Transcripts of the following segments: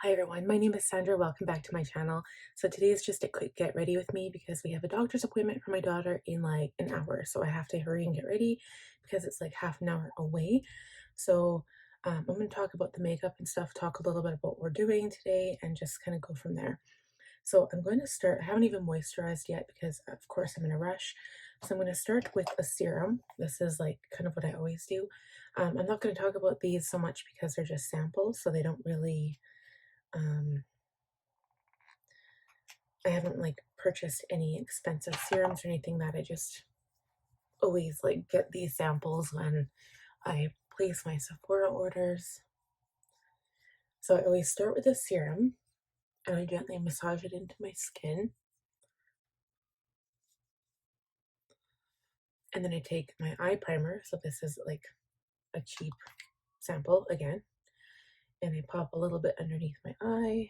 Hi everyone, my name is Sandra. Welcome back to my channel. So today is just a quick get ready with me because we have a doctor's appointment for my daughter in like an hour. So I have to hurry and get ready because it's like half an hour away. So I'm going to talk about the makeup and stuff, talk a little bit about what we're doing today and just kind of go from there. So I'm going to start, I haven't even moisturized yet because of course I'm in a rush. So I'm going to start with a serum. This is like kind of what I always do. I'm not going to talk about these so much because they're just samples, so they don't really I haven't like purchased any expensive serums or anything that I just always like get these samples when I place my Sephora orders. So I always start with a serum and I gently massage it into my skin. And then I take my eye primer. So this is like a cheap sample again. And I pop a little bit underneath my eye.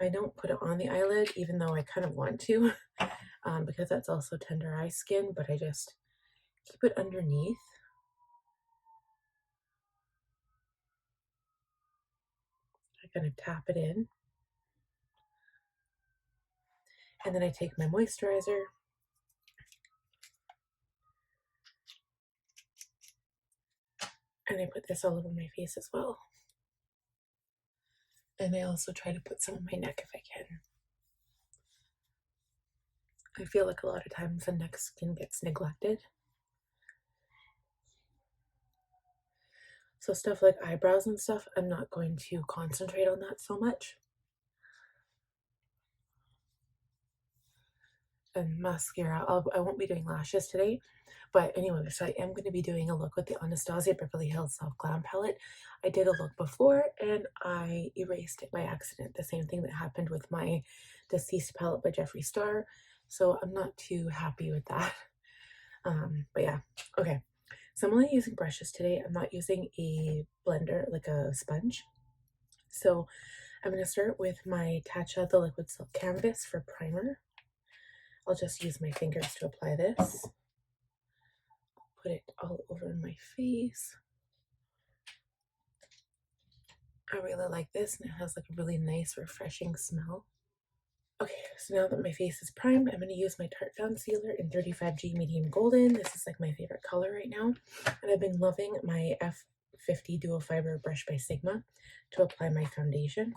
I don't put it on the eyelid, even though I kind of want to, because that's also tender eye skin, but I just keep it underneath. I kind of tap it in. And then I take my moisturizer. And I put this all over my face as well. And I also try to put some on my neck if I can. I feel like a lot of times the neck skin gets neglected. So stuff like eyebrows and stuff, I'm not going to concentrate on that so much. And mascara, I won't be doing lashes today. But anyway, so I am going to be doing a look with the Anastasia Beverly Hills Soft Glam palette. I did a look before and I erased it by accident. The same thing that happened with my Deceased palette by Jeffree Star. So I'm not too happy with that. But yeah, okay. So I'm only using brushes today. I'm not using a blender, like a sponge. So I'm going to start with my Tatcha The Liquid Silk Canvas for primer. I'll just use my fingers to apply this. Put it all over my face. I really like this and it has like a really nice refreshing smell. Okay, so now that my face is primed, I'm going to use my Tarte Foundcealer in 35G Medium Golden. This is like my favorite color right now. And I've been loving my F50 Duo Fiber Brush by Sigma to apply my foundation.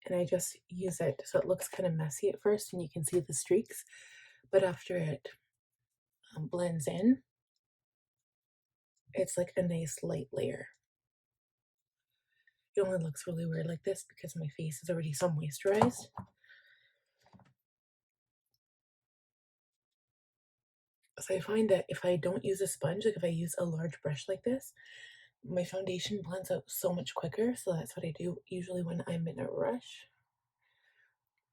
And I just use it so it looks kind of messy at first and you can see the streaks. But after it blends in, it's like a nice light layer. It only looks really weird like this because my face is already so moisturized. So I find that if I don't use a sponge, like if I use a large brush like this, my foundation blends out so much quicker. So that's what I do usually when I'm in a rush.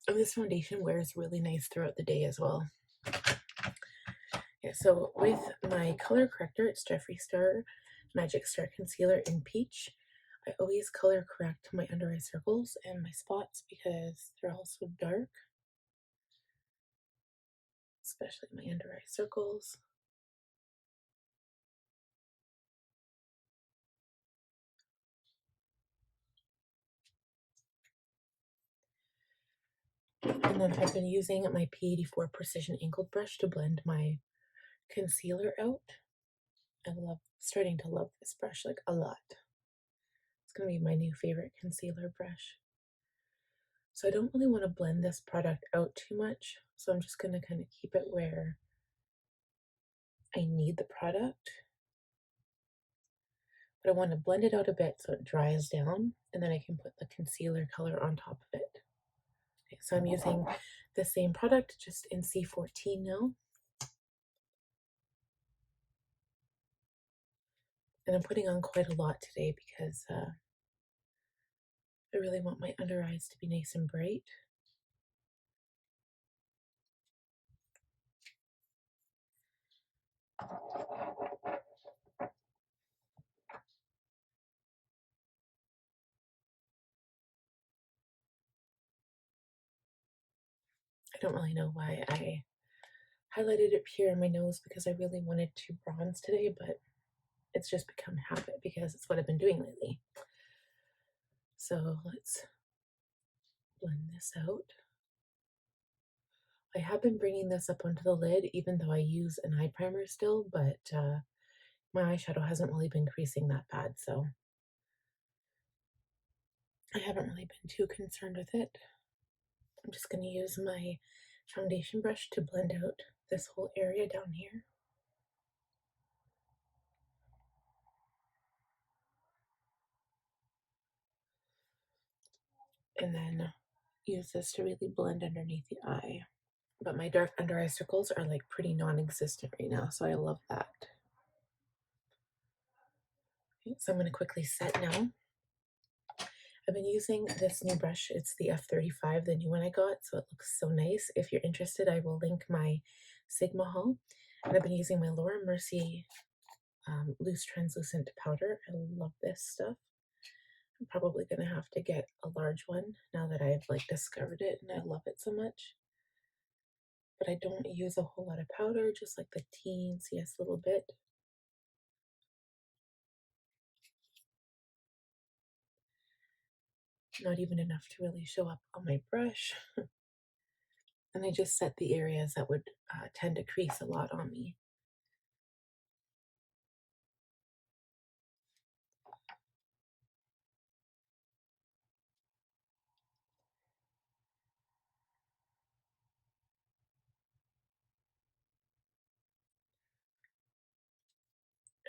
And this foundation wears really nice throughout the day as well. Yeah, so with my color corrector, it's Jeffree Star Magic Star Concealer in Peach. I always color correct my under eye circles and my spots because they're all so dark. Especially my under eye circles. And then I've been using my P84 Precision Angled Brush to blend my concealer out. I love, starting to love this brush like a lot. It's going to be my new favorite concealer brush. So I don't really want to blend this product out too much. So I'm just going to kind of keep it where I need the product. But I want to blend it out a bit so it dries down. And then I can put the concealer color on top of it. Okay, so I'm using the same product, just in C14 now. And I'm putting on quite a lot today because I really want my under eyes to be nice and bright. I don't really know why I highlighted it here in my nose because I really wanted to bronze today, but it's just become habit because it's what I've been doing lately. So let's blend this out. I have been bringing this up onto the lid even though I use an eye primer still, but my eyeshadow hasn't really been creasing that bad, so I haven't really been too concerned with it. I'm just going to use my foundation brush to blend out this whole area down here. And then use this to really blend underneath the eye. But my dark under eye circles are like pretty non-existent right now, so I love that. Okay, so I'm going to quickly set now. I've been using this new brush. It's the F35, the new one I got, so it looks so nice. If you're interested, I will link my Sigma haul. And I've been using my Laura Mercier loose translucent powder. I love this stuff. I'm probably going to have to get a large one now that I've like discovered it and I love it so much. But I don't use a whole lot of powder, just like the teeniest little bit. Not even enough to really show up on my brush. And I just set the areas that would tend to crease a lot on me.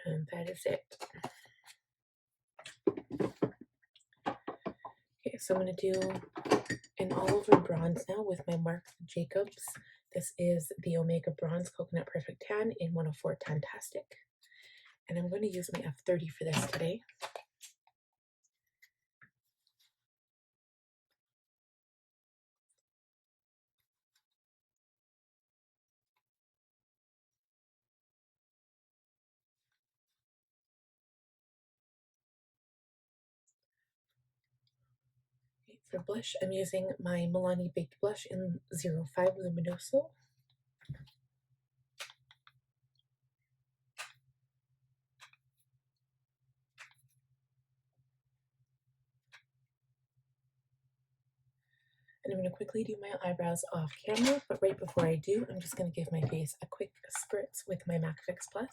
And that is it. Okay, so I'm going to do an all over bronze now with my Marc Jacobs. This is the Omega Bronze Coconut Perfect Tan in 104 Tan-Tastic. And I'm going to use my F30 for this today. Okay, for blush, I'm using my Milani Baked Blush in 05 Luminoso. And I'm going to quickly do my eyebrows off camera, but right before I do, I'm just going to give my face a quick spritz with my MAC Fix Plus.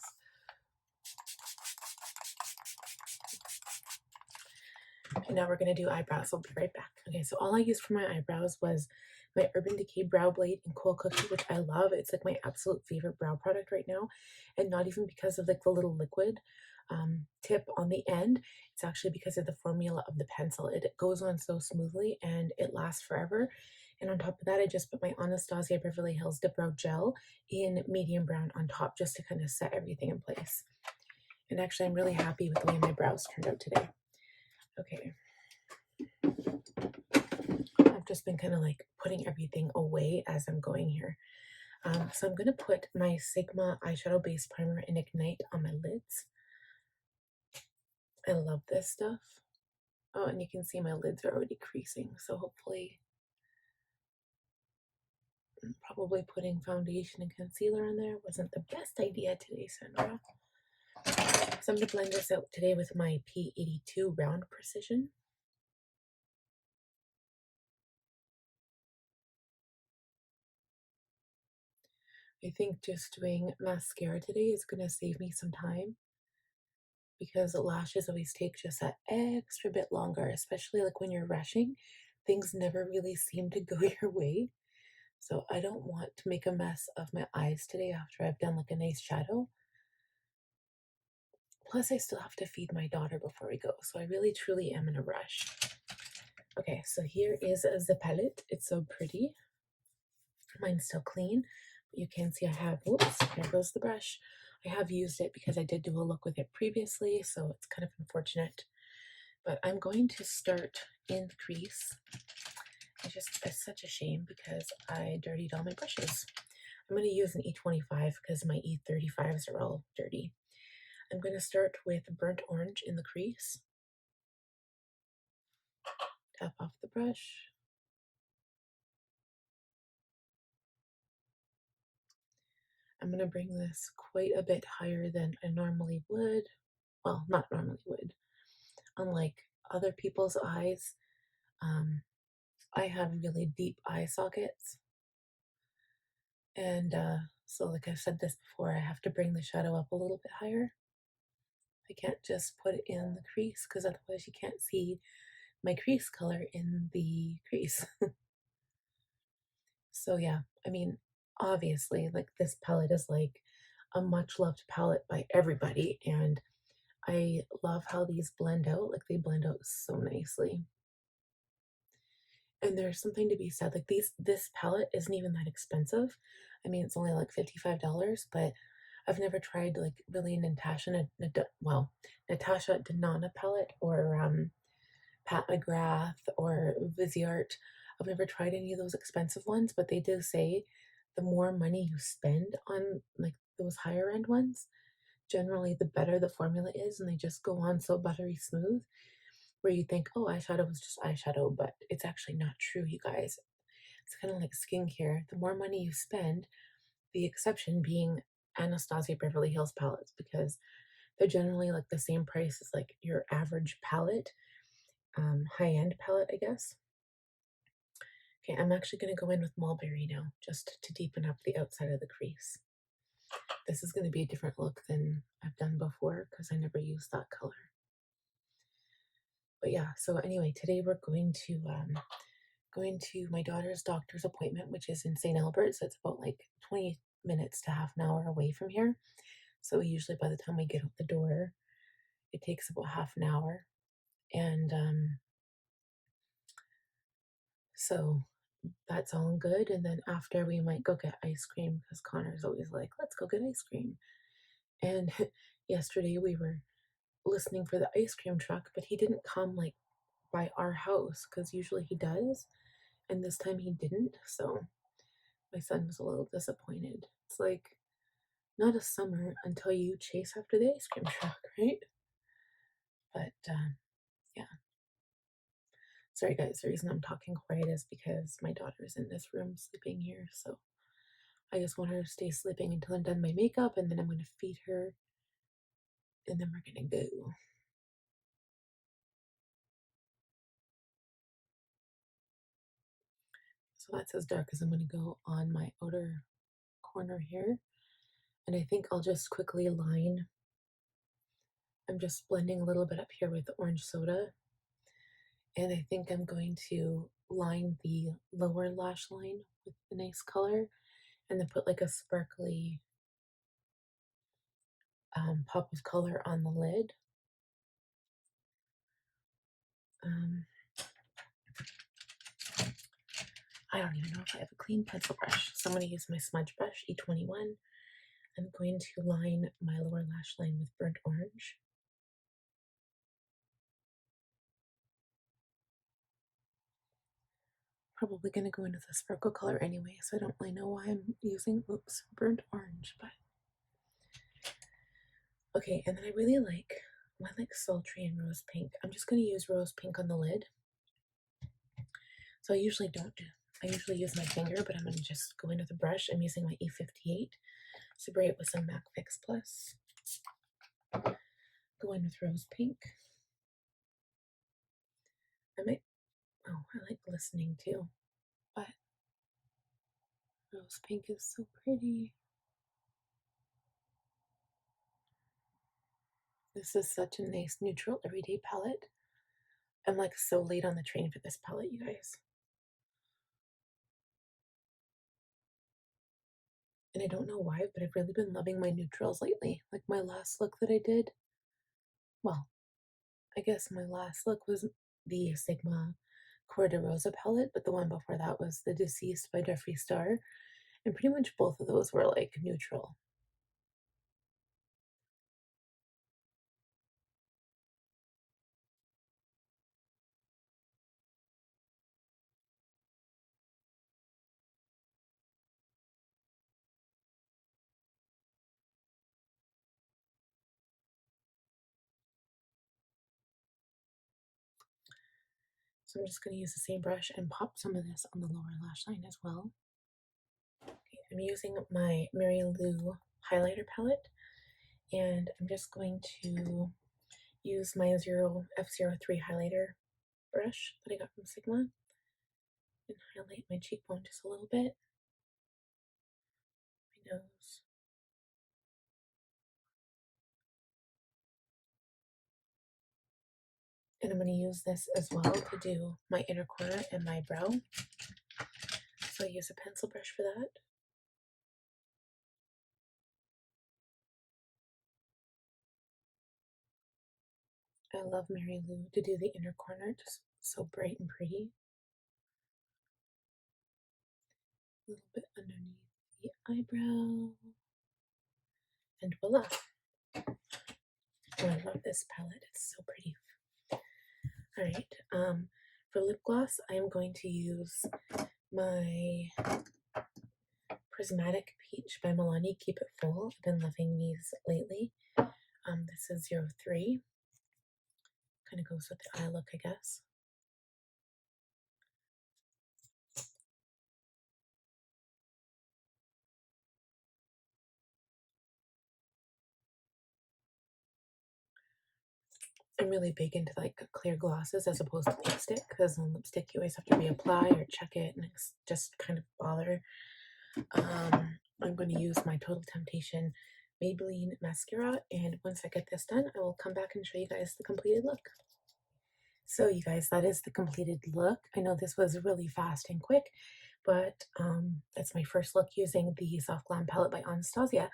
Okay, now we're going to do eyebrows. I'll be right back. Okay, so all I used for my eyebrows was my Urban Decay Brow Blade in Cool Cookie, which I love. It's like my absolute favorite brow product right now, and not even because of like the little liquid tip on the end. It's actually because of the formula of the pencil. It goes on so smoothly and it lasts forever. And on top of that, I just put my Anastasia Beverly Hills Dip Brow Gel in medium brown on top just to kind of set everything in place. And actually, I'm really happy with the way my brows turned out today. Okay. I've just been kind of like putting everything away as I'm going here. So I'm going to put my Sigma eyeshadow base primer in Ignite on my lids. I love this stuff. Oh, and you can see my lids are already creasing, so hopefully, probably putting foundation and concealer on there wasn't the best idea today, Sandra. So I'm going to blend this out today with my P82 Round Precision. I think just doing mascara today is going to save me some time because lashes always take just that extra bit longer, especially like when you're rushing. Things never really seem to go your way. So I don't want to make a mess of my eyes today after I've done like a nice shadow. Plus, I still have to feed my daughter before we go, so I really truly am in a rush. Okay, so here is the palette. It's so pretty. Mine's still clean, but you can see I have, whoops, there goes the brush. I have used it because I did do a look with it previously, so it's kind of unfortunate. But I'm going to start in the crease. It's such a shame because I dirtied all my brushes. I'm going to use an E25 because my E35s are all dirty. I'm going to start with burnt orange in the crease. Tap off the brush. I'm going to bring this quite a bit higher than I normally would. Well, not normally would. Unlike other people's eyes, I have really deep eye sockets. And so, like I've said this before, I have to bring the shadow up a little bit higher. I can't just put it in the crease because otherwise you can't see my crease color in the crease. So yeah, I mean, obviously, like this palette is like a much loved palette by everybody, and I love how these blend out. Like they blend out so nicely. And there's something to be said. Like this palette isn't even that expensive. I mean, it's only like $55, but I've never tried like really Natasha Denona palette or Pat McGrath or Viseart. I've never tried any of those expensive ones, but they do say the more money you spend on like those higher end ones, generally the better the formula is, and they just go on so buttery smooth where you think, oh, eyeshadow was just eyeshadow, but it's actually not true, you guys. It's kind of like skincare. The more money you spend, the exception being Anastasia Beverly Hills palettes, because they're generally like the same price as like your average palette, high-end palette, I guess. Okay, I'm actually going to go in with Mulberry now, just to deepen up the outside of the crease. This is going to be a different look than I've done before because I never used that color. But yeah, so anyway, today we're going to my daughter's doctor's appointment, which is in St. Albert, so it's about like 20 minutes to half an hour away from here. So usually by the time we get out the door, it takes about half an hour. And so that's all good. And then after we might go get ice cream because Connor's always like, let's go get ice cream. And yesterday we were listening for the ice cream truck, but he didn't come like by our house because usually he does. And this time he didn't. So my son was a little disappointed. It's like not a summer until you chase after the ice cream truck, right? But yeah. Sorry, guys. The reason I'm talking quiet is because my daughter's in this room sleeping here. So I just want her to stay sleeping until I'm done my makeup, and then I'm going to feed her, and then we're going to go. So that's as dark as I'm going to go on my outer corner here. And I think I'll just quickly line. I'm just blending a little bit up here with the orange soda. And I think I'm going to line the lower lash line with a nice color and then put like a sparkly pop of color on the lid. I don't even know if I have a clean pencil brush, so I'm going to use my smudge brush, E21. I'm going to line my lower lash line with burnt orange. Probably going to go into the sparkle color anyway, so I don't really know why I'm using, burnt orange, but. Okay, and then I really like sultry and rose pink. I'm just going to use rose pink on the lid. So I usually don't do, I usually use my finger, but I'm going to just go in with a brush. I'm using my E58, spray it with some MAC Fix Plus. Go in with rose pink. I like glistening too, but rose pink is so pretty. This is such a nice neutral everyday palette. I'm like so late on the train for this palette, you guys. And I don't know why, but I've really been loving my neutrals lately. Like my last look that I did, well, I guess my last look was the Sigma Cor de Rosa palette, but the one before that was the Deceased by Jeffree Star. And pretty much both of those were like neutral. So I'm just going to use the same brush and pop some of this on the lower lash line as well. Okay, I'm using my Mary Lou highlighter palette, and I'm just going to use my F03 highlighter brush that I got from Sigma and highlight my cheekbone just a little bit, my nose. And I'm going to use this as well to do my inner corner and my brow. So I use a pencil brush for that. I love Mary Lou to do the inner corner, just so bright and pretty. A little bit underneath the eyebrow. And voila. Oh, I love this palette. It's so pretty. Alright, for lip gloss, I'm going to use my Prismatic Peach by Milani. Keep It Full. I've been loving these lately. This is 03. Kind of goes with the eye look, I guess. I'm really big into like clear glosses as opposed to lipstick, because on lipstick you always have to reapply or check it, and it's just kind of bother. I'm going to use my Total Temptation Maybelline mascara, and once I get this done, I will come back and show you guys the completed look. So you guys, that is the completed look. I know this was really fast and quick, but that's my first look using the Soft Glam palette by Anastasia.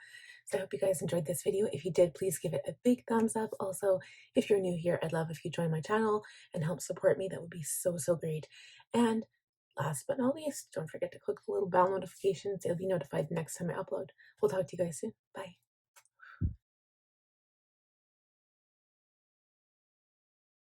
So I hope you guys enjoyed this video. If you did, please give it a big thumbs up. Also, if you're new here, I'd love if you join my channel and help support me. That would be so, so great. And last but not least, don't forget to click the little bell notification so you'll be notified the next time I upload. We'll talk to you guys soon. Bye.